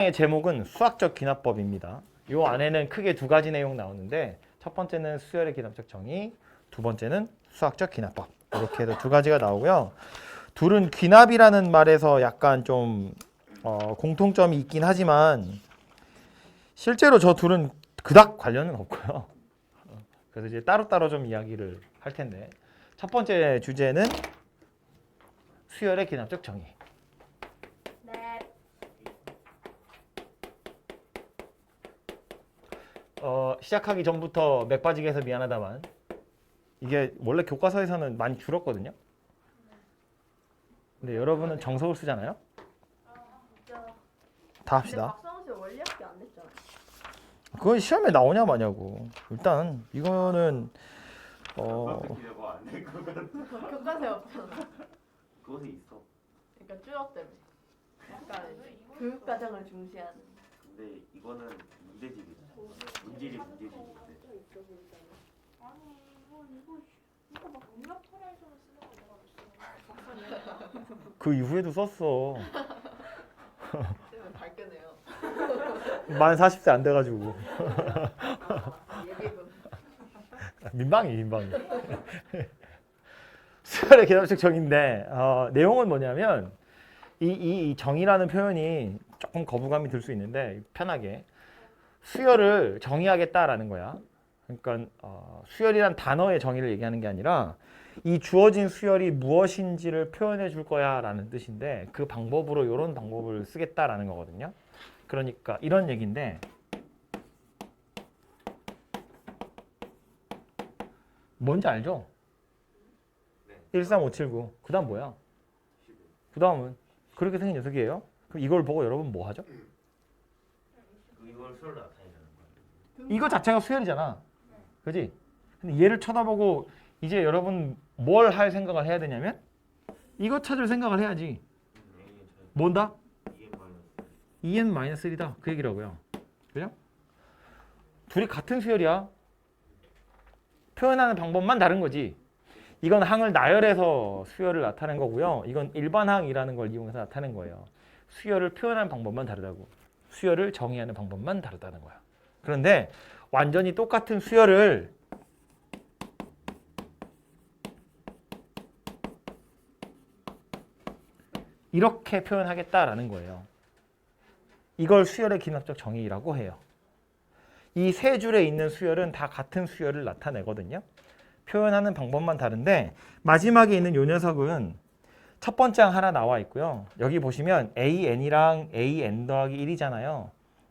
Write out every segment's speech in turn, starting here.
의 제목은 수학적 귀납법입니다. 이 안에는 크게 두 가지 내용 나오는데 첫 번째는 수열의 귀납적 정의, 두 번째는 수학적 귀납법. 이렇게 해서 두 가지가 나오고요. 둘은 귀납이라는 말에서 약간 좀 공통점이 있긴 하지만 실제로 저 둘은 그닥 관련은 없고요. 그래서 이제 따로따로 좀 이야기를 할 텐데 첫 번째 주제는 수열의 귀납적 정의. 시작하기 전부터 맥 빠지게 해서 미안하다만 이게 원래 교과서에서는 많이 줄었거든요. 근데 여러분은 정석을 쓰잖아요. 다 합시다. 박성수 원리학교 안 됐잖아요. 그건 시험에 나오냐 마냐고. 일단 이거는 교과서에 없잖아. 그것에 있어. 그러니까 추억 때문에. 약간 교육 과정을 중시하는. 근데 이거는 문제집이다. 문제집인데. 아니 이거 막 음력 토라이점을 쓰는 거 내가 봤어. 그 이후에도 썼어. 쌤은 밝게네요. 만 40세 안 돼가지고 예비군. 민방위. 수열의 개념적 정의인데 내용은 뭐냐면 이 정의라는 표현이 조금 거부감이 들 수 있는데 편하게 수열을 정의하겠다라는 거야. 그러니까 수열이란 단어의 정의를 얘기하는 게 아니라 이 주어진 수열이 무엇인지를 표현해 줄 거야 라는 뜻인데 그 방법으로 이런 방법을 쓰겠다라는 거거든요. 그러니까 이런 얘기인데 뭔지 알죠? 13579. 그 다음 뭐야? 그 다음은 그렇게 생긴 녀석이에요. 그럼 이걸 보고 여러분 뭐 하죠? 이걸 수를 나타내는 거야. 이거 자체가 수열이잖아. 그지? 근데 얘를 쳐다보고 이제 여러분 뭘 할 생각을 해야 되냐면 이거 찾을 생각을 해야지. 뭔다? EN-1이다. 그 얘기라고요. 그죠? 둘이 같은 수열이야. 표현하는 방법만 다른 거지. 이건 항을 나열해서 수열을 나타낸 거고요. 이건 일반항이라는 걸 이용해서 나타낸 거예요. 수열을 표현하는 방법만 다르다고. 수열을 정의하는 방법만 다르다는 거야. 그런데 완전히 똑같은 수열을 이렇게 표현하겠다라는 거예요. 이걸 수열의 귀납적 정의라고 해요. 이 세 줄에 있는 수열은 다 같은 수열을 나타내거든요. 표현하는 방법만 다른데 마지막에 있는 이 녀석은 첫 번째 항 하나 나와 있고요. 여기 보시면 AN이랑 AN 더하기 1이잖아요.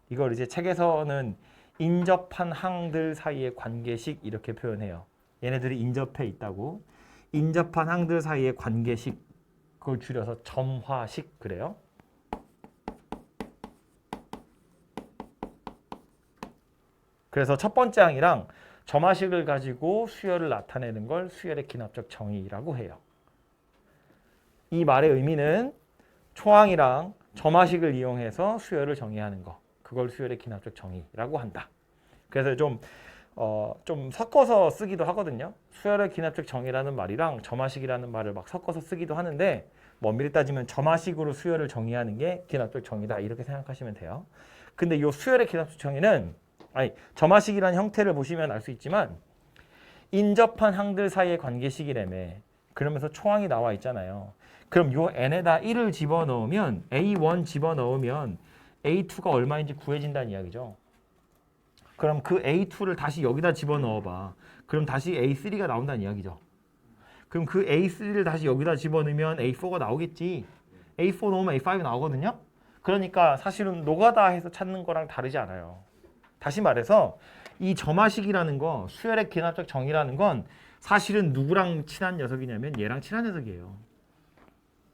이걸 이제 책에서는 인접한 항들 사이의 관계식 이렇게 표현해요. 얘네들이 인접해 있다고. 인접한 항들 사이의 관계식, 그걸 줄여서 점화식 그래요. 그래서 첫 번째 항이랑 점화식을 가지고 수열을 나타내는 걸 수열의 귀납적 정의라고 해요. 이 말의 의미는 초항이랑 점화식을 이용해서 수열을 정의하는 거. 그걸 수열의 귀납적 정의라고 한다. 그래서 좀 섞어서 쓰기도 하거든요. 수열의 귀납적 정의라는 말이랑 점화식이라는 말을 막 섞어서 쓰기도 하는데 엄밀히 따지면 점화식으로 수열을 정의하는 게 귀납적 정의다. 이렇게 생각하시면 돼요. 근데 이 수열의 귀납적 정의는 점화식이라는 형태를 보시면 알 수 있지만 인접한 항들 사이의 관계식이라며. 그러면서 초항이 나와 있잖아요. 그럼 요 n에다 1을 집어넣으면 A1 집어넣으면 A2가 얼마인지 구해진다는 이야기죠. 그럼 그 A2를 다시 여기다 집어넣어봐. 그럼 다시 A3가 나온다는 이야기죠. 그럼 그 A3를 다시 여기다 집어넣으면 A4가 나오겠지. A4 넣으면 A5 나오거든요. 그러니까 사실은 노가다 해서 찾는 거랑 다르지 않아요. 다시 말해서 이 점화식이라는 거, 수열의 귀납적 정의라는 건 사실은 누구랑 친한 녀석이냐면 얘랑 친한 녀석이에요.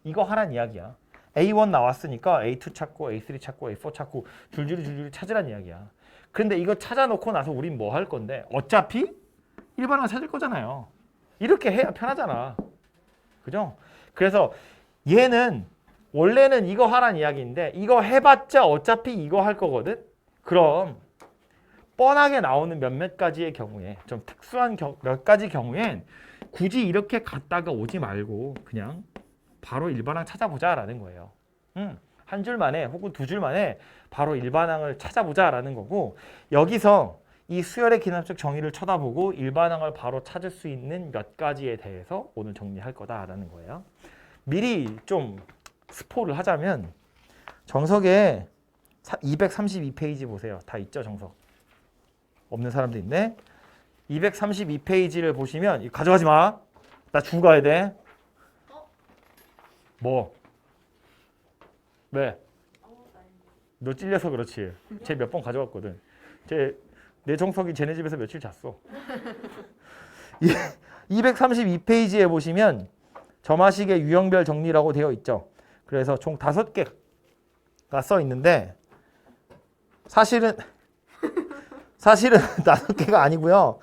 이거 하란 이야기야. A1 나왔으니까 A2 찾고 A3 찾고 A4 찾고 줄줄이 찾으란 이야기야. 근데 이거 찾아놓고 나서 우린 뭐 할 건데 어차피 일반항 찾을 거잖아요. 이렇게 해야 편하잖아. 그죠? 그래서 얘는 원래는 이거 하란 이야기인데 이거 해봤자 어차피 이거 할 거거든. 그럼 뻔하게 나오는 몇몇 가지의 경우에 좀 특수한 몇 가지 경우엔 굳이 이렇게 갔다가 오지 말고 그냥 바로 일반항 찾아보자라는 거예요. 한 줄 만에 혹은 두 줄 만에 바로 일반항을 찾아보자라는 거고 여기서 이 수열의 기납적 정의를 쳐다보고 일반항을 바로 찾을 수 있는 몇 가지에 대해서 오늘 정리할 거다라는 거예요. 미리 좀 스포를 하자면 정석에 232페이지 보세요. 다 있죠, 정석. 없는 사람도 있네. 232페이지를 보시면 이거 가져가지 마. 나 주고 가야 돼. 뭐? 왜? 너 찔려서 그렇지. 쟤 몇 번 가져갔거든. 내 정석이 쟤네 집에서 며칠 잤어. 232페이지에 보시면 점화식의 유형별 정리라고 되어 있죠. 그래서 총 5개가 써 있는데 사실은 5개가 아니고요.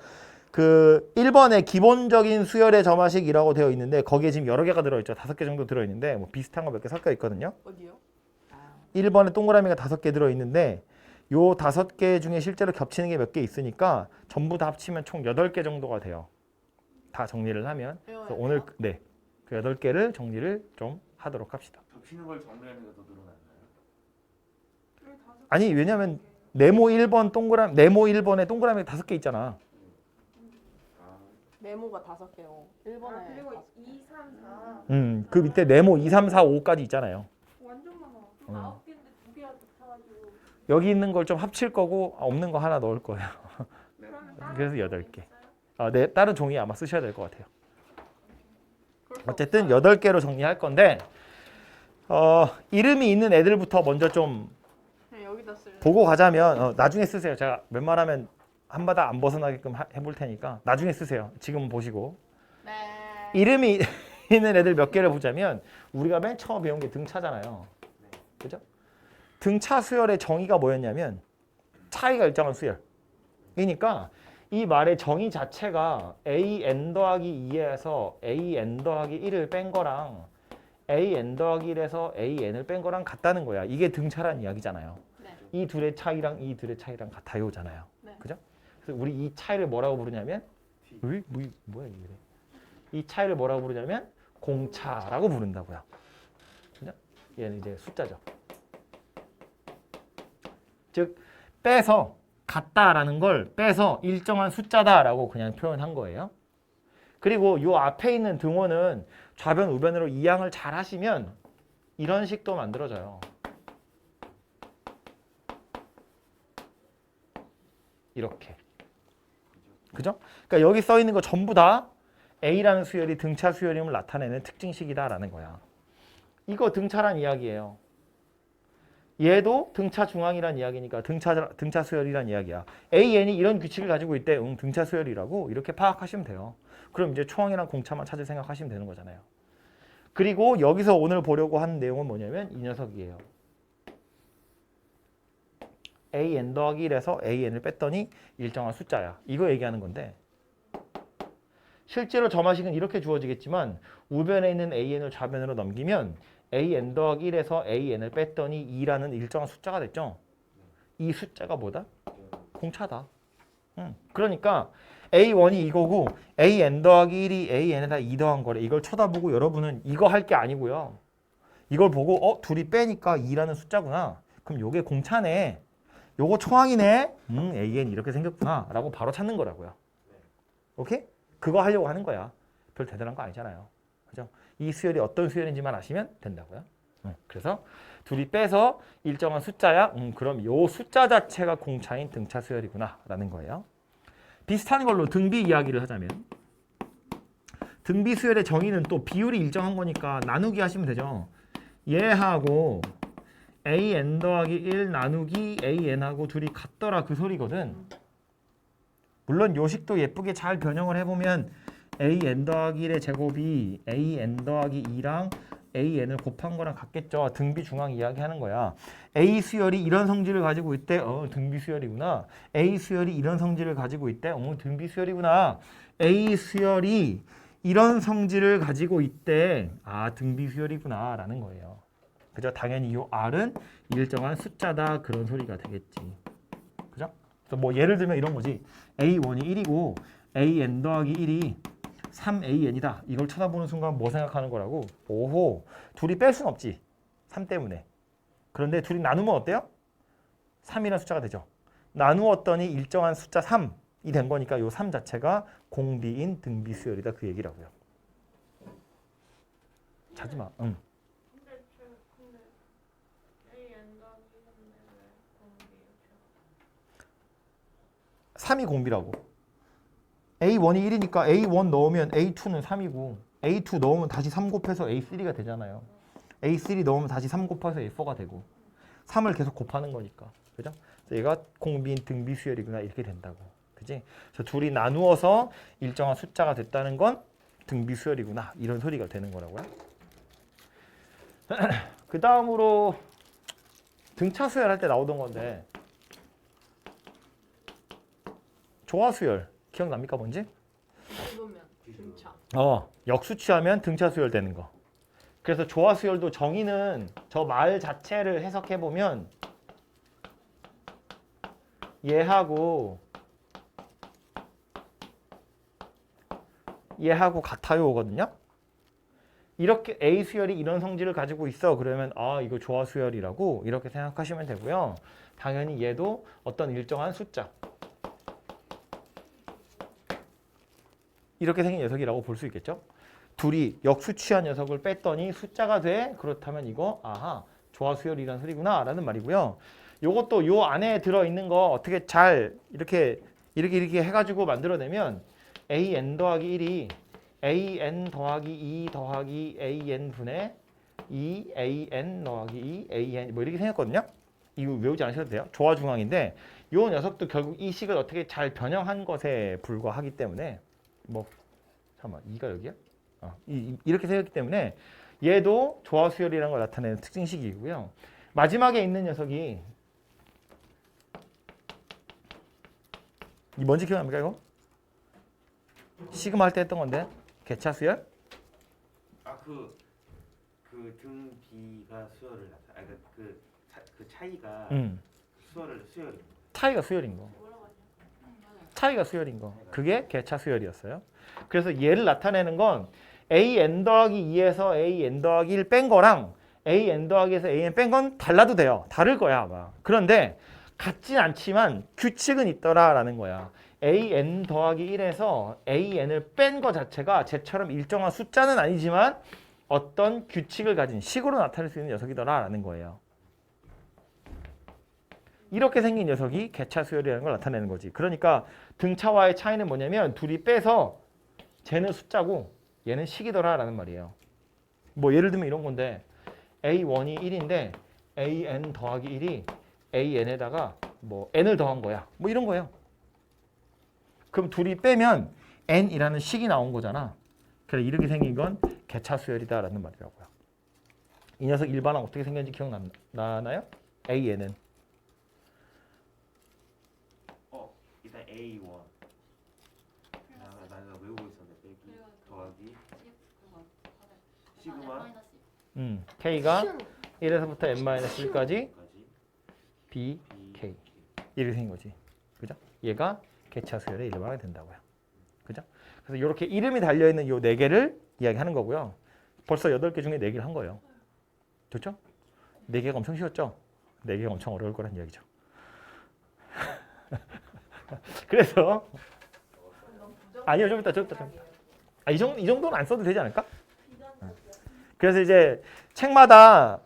그 1번에 기본적인 수열의 점화식이라고 되어 있는데 거기에 지금 여러 개가 들어있죠. 5개 정도 들어있는데 뭐 비슷한 거 몇 개 섞여 있거든요. 어디요? 1번에 동그라미가 5개 들어있는데 요 5개 중에 실제로 겹치는 게 몇 개 있으니까 전부 다 합치면 총 8개 정도가 돼요. 다 정리를 하면. 그래서 오늘 네, 그 8개를 정리를 좀 하도록 합시다. 겹치는 걸 정리하는 게 더 늘어났나요? 아니 왜냐면 네모 1번에 동그라미 5개 있잖아. 메모가 5개요. 1번에 그리고 2, 3, 4 그 밑에 네모 2, 3, 4, 5까지 있잖아요. 완전 많아. 어. 9개인데 2개가 붙어가지고 여기 있는 걸 좀 합칠 거고 없는 거 하나 넣을 거예요. 그러면 다른 그래서 종이 8개. 있어요? 네, 다른 종이 아마 쓰셔야 될 것 같아요. 어쨌든 8개로 정리할 건데 이름이 있는 애들부터 먼저 좀 그냥 여기다 쓸래. 보고 가자면 나중에 쓰세요. 제가 웬만하면 한 바닥 안 벗어나게끔 해볼 테니까 나중에 쓰세요. 지금 보시고. 네. 이름이 있는 애들 몇 개를 보자면 우리가 맨 처음 배운 게 등차잖아요. 그죠? 등차 수열의 정의가 뭐였냐면 차이가 일정한 수열. 그러니까 이 말의 정의 자체가 an 더하기 2에서 an 더하기 1을 뺀 거랑 an 더하기 1에서 an을 뺀 거랑 같다는 거야. 이게 등차란 이야기잖아요. 네. 이 둘의 차이랑 이 둘의 차이랑 같아요잖아요. 네. 그죠? 그래서 우리 이 차이를 뭐라고 부르냐면 뭐야 이게? 이 차이를 뭐라고 부르냐면 공차라고 부른다고요. 그죠? 얘는 이제 숫자죠. 즉 빼서 같다라는 걸 빼서 일정한 숫자다라고 그냥 표현한 거예요. 그리고 이 앞에 있는 등호는 좌변 우변으로 이항을 잘 하시면 이런 식도 만들어져요. 이렇게. 그죠? 그러니까 여기 써 있는 거 전부 다 A라는 수열이 등차 수열임을 나타내는 특징식이다라는 거야. 이거 등차란 이야기예요. 얘도 등차 중앙이란 이야기니까 등차 수열이란 이야기야. AN이 이런 규칙을 가지고 있대. 등차 수열이라고 이렇게 파악하시면 돼요. 그럼 이제 초항이랑 공차만 찾을 생각하시면 되는 거잖아요. 그리고 여기서 오늘 보려고 하는 내용은 뭐냐면 이 녀석이에요. AN 더하기 1에서 AN을 뺐더니 일정한 숫자야. 이거 얘기하는 건데 실제로 점화식은 이렇게 주어지겠지만 우변에 있는 AN을 좌변으로 넘기면 AN 더하기 1에서 AN을 뺐더니 2라는 일정한 숫자가 됐죠. 이 숫자가 뭐다? 공차다. 그러니까 A1이 이거고 AN 더하기 1이 AN에다 2 더한 거래. 이걸 쳐다보고 여러분은 이거 할 게 아니고요. 이걸 보고 둘이 빼니까 2라는 숫자구나. 그럼 요게 공차네. 요거 초항이네. AN 이렇게 생겼구나. 라고 바로 찾는 거라고요. 오케이? 그거 하려고 하는 거야. 별 대단한 거 아니잖아요. 그죠? 이 수열이 어떤 수열인지만 아시면 된다고요. 그래서 둘이 빼서 일정한 숫자야. 그럼 요 숫자 자체가 공차인 등차 수열이구나 라는 거예요. 비슷한 걸로 등비 이야기를 하자면 등비 수열의 정의는 또 비율이 일정한 거니까 나누기 하시면 되죠. 얘하고 AN 더하기 1 나누기 AN하고 둘이 같더라 그 소리거든. 물론 요식도 예쁘게 잘 변형을 해보면 AN 더하기 1의 제곱이 AN 더하기 2랑 AN을 곱한 거랑 같겠죠. 등비 중앙 이야기하는 거야. A 수열이 이런 성질을 가지고 있대. 등비 수열이구나. A 수열이 이런 성질을 가지고 있대. 등비 수열이구나. A 수열이 이런 성질을 가지고 있대. 등비 수열이구나 라는 거예요. 그죠? 당연히 이 R은 일정한 숫자다 그런 소리가 되겠지. 그죠? 그래서 뭐 예를 들면 이런 거지. A1이 1이고 AN 더하기 1이 3AN이다. 이걸 쳐다보는 순간 뭐 생각하는 거라고? 오호, 둘이 뺄 순 없지. 3 때문에. 그런데 둘이 나누면 어때요? 3이라는 숫자가 되죠. 나누었더니 일정한 숫자 3이 된 거니까 요 3 자체가 공비인 등비 수열이다 그 얘기라고요. 자지 마. 응. 근데 AN 더하기 1인데 왜 공비 3이 공비라고. A1이 1이니까 A1 넣으면 A2는 3이고 A2 넣으면 다시 3 곱해서 A3가 되잖아요. A3 넣으면 다시 3 곱해서 A4가 되고 3을 계속 곱하는 거니까. 그죠? 그래서 얘가 공비인 등비 수열이구나 이렇게 된다고. 그지? 그래서 둘이 나누어서 일정한 숫자가 됐다는 건 등비 수열이구나 이런 소리가 되는 거라고요. 그 다음으로 등차 수열할 때 나오던 건데 조화 수열 기억납니까 뭔지? 뒤보면 등차. 역수치하면 등차 수열 되는 거. 그래서 조화 수열도 정의는 저 말 자체를 해석해 보면 얘하고 같아요거든요. 이렇게 A 수열이 이런 성질을 가지고 있어. 그러면 이거 조화 수열이라고 이렇게 생각하시면 되고요. 당연히 얘도 어떤 일정한 숫자 이렇게 생긴 녀석이라고 볼 수 있겠죠. 둘이 역수치한 녀석을 뺐더니 숫자가 돼. 그렇다면 이거 조화 수열이라는 소리구나 라는 말이고요. 요것도 요 안에 들어있는 거 어떻게 잘 이렇게 해가지고 만들어내면 AN 더하기 1이 AN 더하기 2 더하기 AN 분의 2 AN 더하기 2 AN 뭐 이렇게 생겼거든요. 이거 외우지 않으셔도 돼요. 조화 중앙인데 요 녀석도 결국 이 식을 어떻게 잘 변형한 것에 불과하기 때문에 잠깐만 2가 여기야? 이렇게 생겼기 때문에 얘도 조화 수열이라는 걸 나타내는 특징식이고요. 마지막에 있는 녀석이 이 뭔지 기억납니까 이거? 시그마 할 때 했던 건데 개차 수열? 그 등비가 수열을 나타. 그 차이가 수열인 거. 차이가 수열인 거. 뭐라고 하냐? 차이가 수열인 거. 그게 개차 수열이었어요. 그래서 얘를 나타내는 건 AN 더하기 2에서 AN 더하기 1 뺀 거랑 AN 더하기에서 AN 뺀 건 달라도 돼요. 다를 거야 아마. 그런데 같진 않지만 규칙은 있더라라는 거야. AN 더하기 1에서 AN을 뺀 거 자체가 쟤처럼 일정한 숫자는 아니지만 어떤 규칙을 가진 식으로 나타낼 수 있는 녀석이더라라는 거예요. 이렇게 생긴 녀석이 개차 수열이라는 걸 나타내는 거지. 그러니까 등차와의 차이는 뭐냐면 둘이 빼서 쟤는 숫자고 얘는 식이더라라는 말이에요. 뭐 예를 들면 이런 건데 A1이 1인데 AN 더하기 1이 AN에다가 뭐 N을 더한 거야. 뭐 이런 거예요. 그럼 둘이 빼면 N이라는 식이 나온 거잖아. 그래 이렇게 생긴 건 개차 수열이다라는 말이라고요. 이 녀석 일반항 어떻게 생겼는지 기억나나요? AN은 일단 A1. 나 외우고 있었는데 빼기 더하기 시그마 K가 1에서부터 n-1까지 B, K 이렇게 생긴 거지. 그죠? 얘가 개차 수열의 일반항이 된다고요. 그죠? 그래서 이렇게 이름이 달려있는 요 4개를 이야기하는 거고요. 벌써 8개 중에 4개를 한 거예요. 좋죠? 4개가 엄청 쉬웠죠? 4개가 엄청 어려울 거란 이야기죠. 그래서 아니요 좀 이따 이 정도는 안 써도 되지 않을까? 그래서 이제 책마다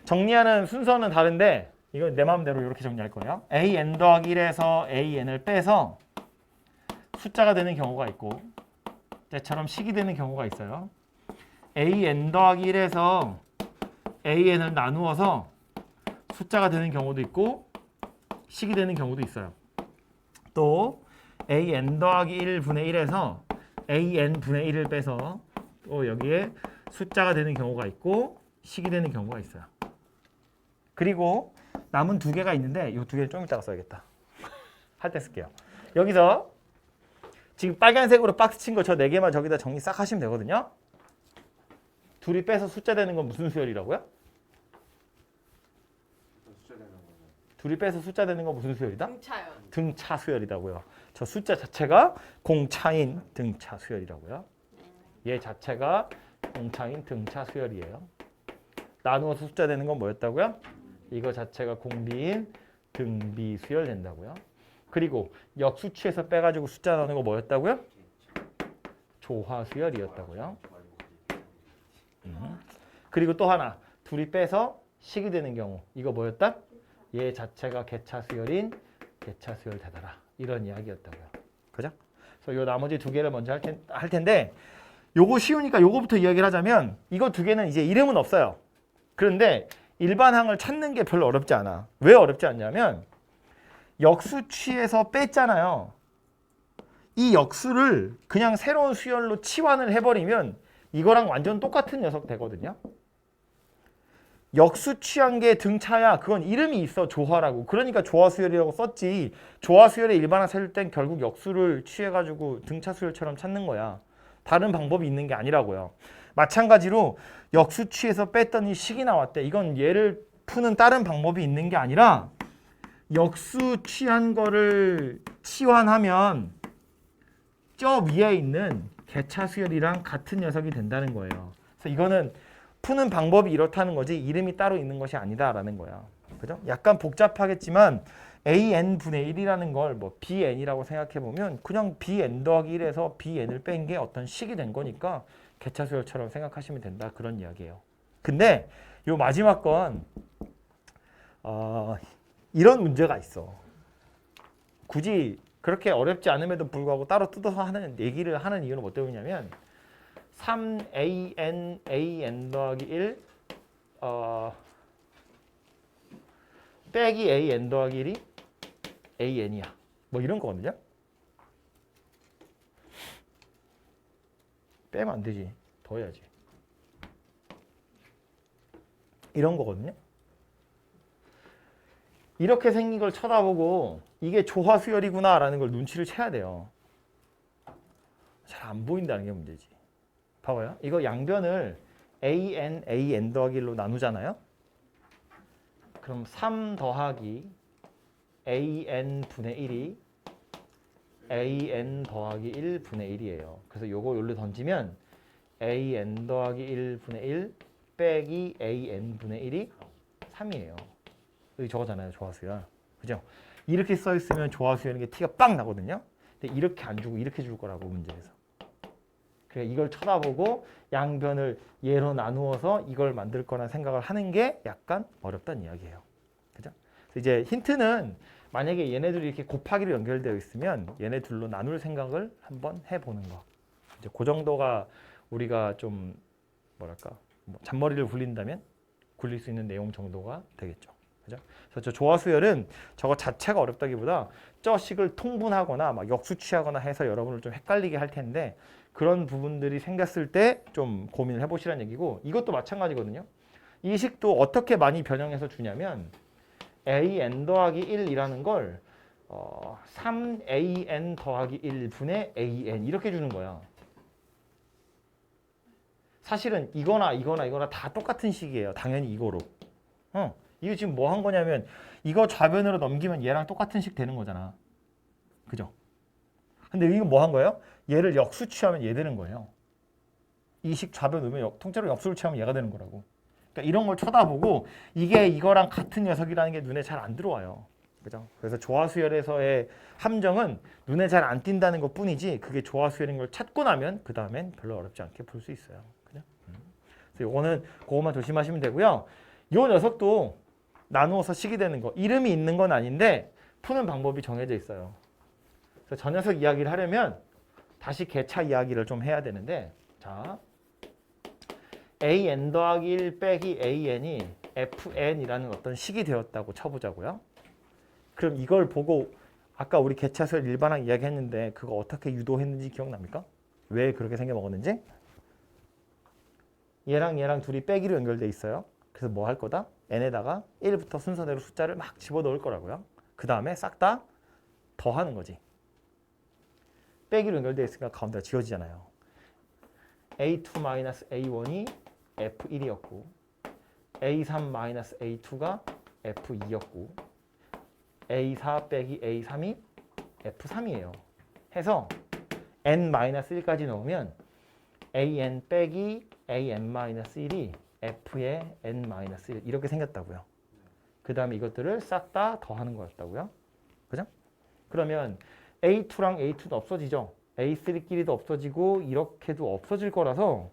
정리하는 순서는 다른데 이건 내 마음대로 이렇게 정리할 거예요. AN 더하기 1에서 AN을 빼서 숫자가 되는 경우가 있고 때처럼 식이 되는 경우가 있어요. AN 더하기 1에서 AN을 나누어서 숫자가 되는 경우도 있고 식이 되는 경우도 있어요. 또 AN 더하기 1분의 1에서 AN 분의 1을 빼서 또 여기에 숫자가 되는 경우가 있고 식이 되는 경우가 있어요. 그리고 남은 2개가 있는데 이 2개를 좀 이따가 써야겠다. 할 때 쓸게요. 여기서 지금 빨간색으로 박스 친 거 저 4개만 저기다 정리 싹 하시면 되거든요. 둘이 빼서 숫자 되는 건 무슨 수열이라고요? 숫자 되는 거는 둘이 빼서 숫자 되는 건 무슨 수열이다? 등차요. 등차 수열이라고요. 저 숫자 자체가 공차인 등차 수열이라고요. 얘 자체가 공차인 등차 수열이에요. 나누어서 숫자 되는 건 뭐였다고요? 이거 자체가 공비인 등비 수열 된다고요. 그리고 역수치에서 빼가지고 숫자 나오는 거 뭐였다고요? 조화 수열이었다고요. 그리고 또 하나 둘이 빼서 식이 되는 경우 이거 뭐였다? 얘 자체가 개차 수열인 개차 수열 되더라. 이런 이야기였다고요. 그죠? 그래서 요 나머지 두 개를 먼저 할 텐데 요거 쉬우니까 요거부터 이야기를 하자면 이거 두 개는 이제 이름은 없어요. 그런데 일반항을 찾는 게 별로 어렵지 않아. 왜 어렵지 않냐면 역수치에서 뺐잖아요. 이 역수를 그냥 새로운 수열로 치환을 해버리면 이거랑 완전 똑같은 녀석 되거든요. 역수 취한 게 등차야. 그건 이름이 있어. 조화라고. 그러니까 조화수열이라고 썼지. 조화수열의 일반항 찾을 땐 결국 역수를 취해가지고 등차 수열처럼 찾는 거야. 다른 방법이 있는 게 아니라고요. 마찬가지로 역수 취해서 뺐더니 식이 나왔대. 이건 얘를 푸는 다른 방법이 있는 게 아니라 역수 취한 거를 치환하면 저 위에 있는 개차 수열이랑 같은 녀석이 된다는 거예요. 그래서 이거는 푸는 방법이 이렇다는 거지 이름이 따로 있는 것이 아니다라는 거야. 그죠? 약간 복잡하겠지만 AN분의 1이라는 걸 뭐 BN이라고 생각해 보면 그냥 BN 더하기 1에서 BN을 뺀 게 어떤 식이 된 거니까 개차 수열처럼 생각하시면 된다. 그런 이야기예요. 근데 요 마지막 건 이런 문제가 있어. 굳이 그렇게 어렵지 않음에도 불구하고 따로 뜯어서 하는 얘기를 하는 이유는 뭐 때문이냐면 3AN AN 더하기 1 빼기 AN 더하기 1이 AN이야. 뭐 이런 거거든요. 빼면 안 되지. 더 해야지. 이런 거거든요. 이렇게 생긴 걸 쳐다보고 이게 조화 수열이구나 라는 걸 눈치를 채야 돼요. 잘 안 보인다는 게 문제지. 봐봐요. 이거 양변을 AN 더하기 1로 나누잖아요. 그럼 3 더하기 AN분의 1이 AN 더하기 1분의 1이에요. 그래서 요거 여기로 던지면 AN 더하기 1분의 1 빼기 AN분의 1이 3이에요. 여기 저거잖아요. 조화수열. 그죠? 이렇게 써 있으면 조화수열인 게 티가 빵 나거든요. 근데 이렇게 안 주고 이렇게 줄 거라고 문제에서. 그래 이걸 쳐다보고 양변을 얘로 나누어서 이걸 만들 거나 생각을 하는 게 약간 어렵다는 이야기예요. 그죠? 그래서 이제 힌트는 만약에 얘네들이 이렇게 곱하기로 연결되어 있으면 얘네 둘로 나눌 생각을 한번 해보는 거. 이제 그 정도가 우리가 좀 뭐랄까 뭐 잔머리를 굴린다면 굴릴 수 있는 내용 정도가 되겠죠. 그죠? 그래서 저 조화수열은 저거 자체가 어렵다기보다 저 식을 통분하거나 막 역수취하거나 해서 여러분을 좀 헷갈리게 할 텐데 그런 부분들이 생겼을 때 좀 고민을 해보시라는 얘기고 이것도 마찬가지거든요. 이 식도 어떻게 많이 변형해서 주냐면 AN 더하기 1이라는 걸 3AN 더하기 1분의 AN 이렇게 주는 거야. 사실은 이거나 다 똑같은 식이에요. 당연히 이거로. 이거 지금 뭐 한 거냐면 이거 좌변으로 넘기면 얘랑 똑같은 식 되는 거잖아. 그죠? 근데 이거 뭐 한 거예요? 얘를 역수취하면 얘 되는 거예요. 이 식 좌변 오면 통째로 역수를 취하면 얘가 되는 거라고. 그러니까 이런 걸 쳐다보고 이게 이거랑 같은 녀석이라는 게 눈에 잘 안 들어와요. 그죠? 그래서 조화수열에서의 함정은 눈에 잘 안 띈다는 것 뿐이지 그게 조화수열인 걸 찾고 나면 그 다음엔 별로 어렵지 않게 볼 수 있어요. 그죠? 그래서 이거는 그것만 조심하시면 되고요. 요 녀석도 나누어서 식이 되는 거. 이름이 있는 건 아닌데 푸는 방법이 정해져 있어요. 그래서 저 녀석 이야기를 하려면 다시 개차 이야기를 좀 해야 되는데 자 AN 더하기 1 빼기 AN이 FN이라는 어떤 식이 되었다고 쳐보자고요. 그럼 이걸 보고 아까 우리 개차수열 일반항 이야기했는데 그거 어떻게 유도했는지 기억납니까? 왜 그렇게 생겨먹었는지? 얘랑 둘이 빼기로 연결돼 있어요. 그래서 뭐 할 거다? n에다가 1부터 순서대로 숫자를 막 집어넣을 거라고요. 그 다음에 싹 다 더하는 거지. 빼기로 연결되어 있으니까 가운데가 지워지잖아요. A2-A1이 F1이었고 A3-A2가 F2였고 A4 빼기 A3이 F3이에요. 해서 N-1까지 넣으면 AN 빼기 AN-1이 F의 N-1 이렇게 생겼다고요. 그 다음에 이것들을 싹 다 더하는 거였다고요. 그죠? 그러면 A2랑 A2도 없어지죠. A3끼리도 없어지고 이렇게도 없어질 거라서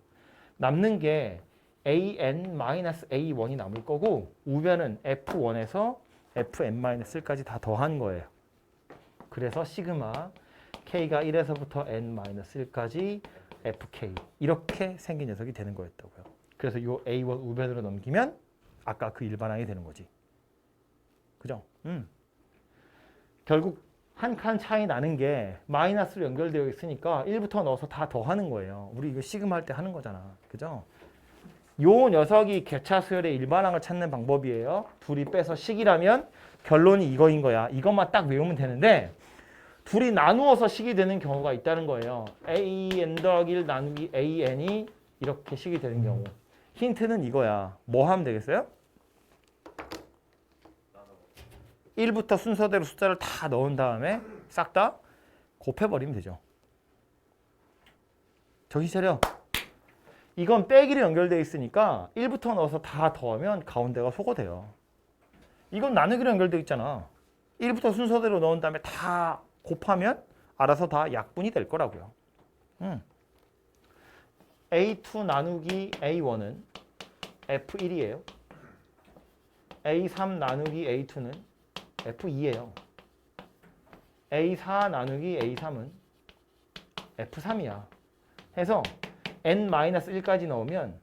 남는 게 AN-A1이 남을 거고 우변은 F1에서 Fn-1까지 다 더한 거예요. 그래서 시그마 K가 1에서부터 N-1까지 FK 이렇게 생긴 녀석이 되는 거였다고요. 그래서 이 A1 우변으로 넘기면 아까 그 일반항이 되는 거지. 그죠? 결국 한 칸 차이 나는 게 마이너스로 연결되어 있으니까 1부터 넣어서 다 더하는 거예요. 우리 이거 시그마 할 때 하는 거잖아. 그죠? 요 녀석이 개차 수열의 일반항을 찾는 방법이에요. 둘이 빼서 식이라면 결론이 이거인 거야. 이것만 딱 외우면 되는데 둘이 나누어서 식이 되는 경우가 있다는 거예요. AN 더하기 1 나누기 AN이 이렇게 식이 되는 경우. 힌트는 이거야. 뭐 하면 되겠어요? 1부터 순서대로 숫자를 다 넣은 다음에 싹 다 곱해버리면 되죠. 정신 차려. 이건 빼기로 연결되어 있으니까 1부터 넣어서 다 더하면 가운데가 소거돼요. 이건 나누기로 연결되어 있잖아. 1부터 순서대로 넣은 다음에 다 곱하면 알아서 다 약분이 될 거라고요. A2 나누기 A1은 F1이에요. A3 나누기 A2는 F2예요. A4 나누기 A3은 F3이야. 해서 N-1까지 넣으면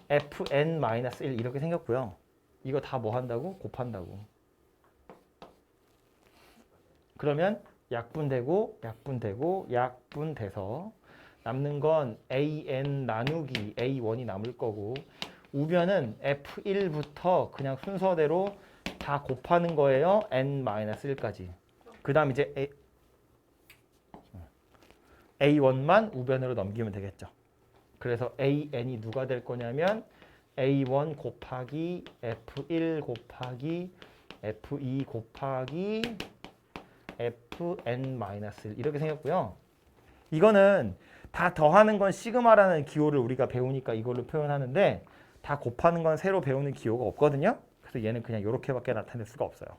Fn-1 이렇게 생겼고요. 이거 다 뭐 한다고? 곱한다고. 그러면 약분되고 약분되고 약분돼서 남는 건 AN 나누기 A1이 남을 거고 우변은 F1부터 그냥 순서대로 다 곱하는 거예요. N-1까지. 그 다음 이제 A1만 우변으로 넘기면 되겠죠. 그래서 AN이 누가 될 거냐면 A1 곱하기 F1 곱하기 F2 곱하기 Fn-1 이렇게 생겼고요. 이거는 다 더하는 건 시그마라는 기호를 우리가 배우니까 이걸로 표현하는데 다 곱하는 건 새로 배우는 기호가 없거든요. 그래서 얘는 그냥 이렇게밖에 나타낼 수가 없어요.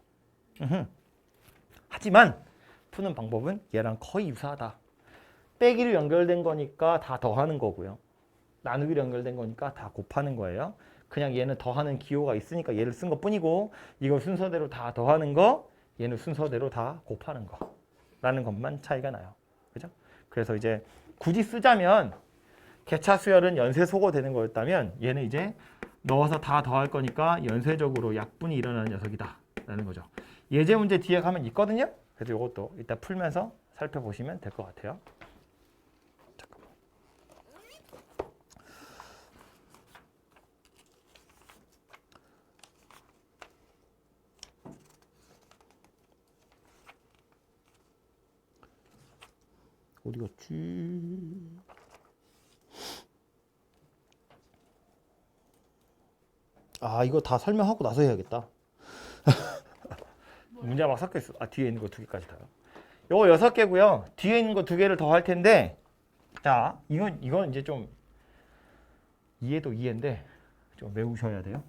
하지만 푸는 방법은 얘랑 거의 유사하다. 빼기로 연결된 거니까 다 더하는 거고요. 나누기로 연결된 거니까 다 곱하는 거예요. 그냥 얘는 더하는 기호가 있으니까 얘를 쓴 것뿐이고 이거 순서대로 다 더하는 거 얘는 순서대로 다 곱하는 거라는 것만 차이가 나요. 그죠? 그래서 이제 굳이 쓰자면 개차 수열은 연쇄 소거되는 거였다면 얘는 이제 넣어서 다 더할 거니까 연쇄적으로 약분이 일어나는 녀석이다 라는 거죠. 예제 문제 뒤에 가면 있거든요. 그래서 이것도 이따 풀면서 살펴보시면 될 것 같아요. 잠깐만. 어디 갔지? 아, 이거 다 설명하고 나서 해야겠다. 문제가 막 섞여 있어. 아, 뒤에 있는 거 2개까지 다요. 요거 6개고요. 뒤에 있는 거 2개를 더 할 텐데, 자, 이건 이제 좀 이해도 이해인데 좀 외우셔야 돼요.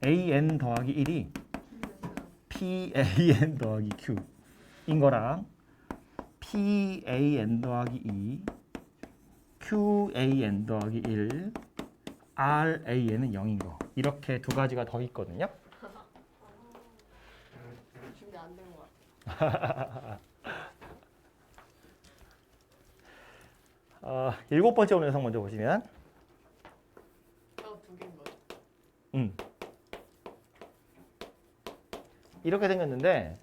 AN 더하기 1이 PAN 더하기 Q인 거랑 PAN 더하기 2, QAN 더하기 1, RAN은 0인 거. 이렇게 두 가지가 더 있거든요. 준비 안 된 것 같아. 7번째 오늘 녀석 먼저 보시면 두 개인 거죠. 이렇게 생겼는데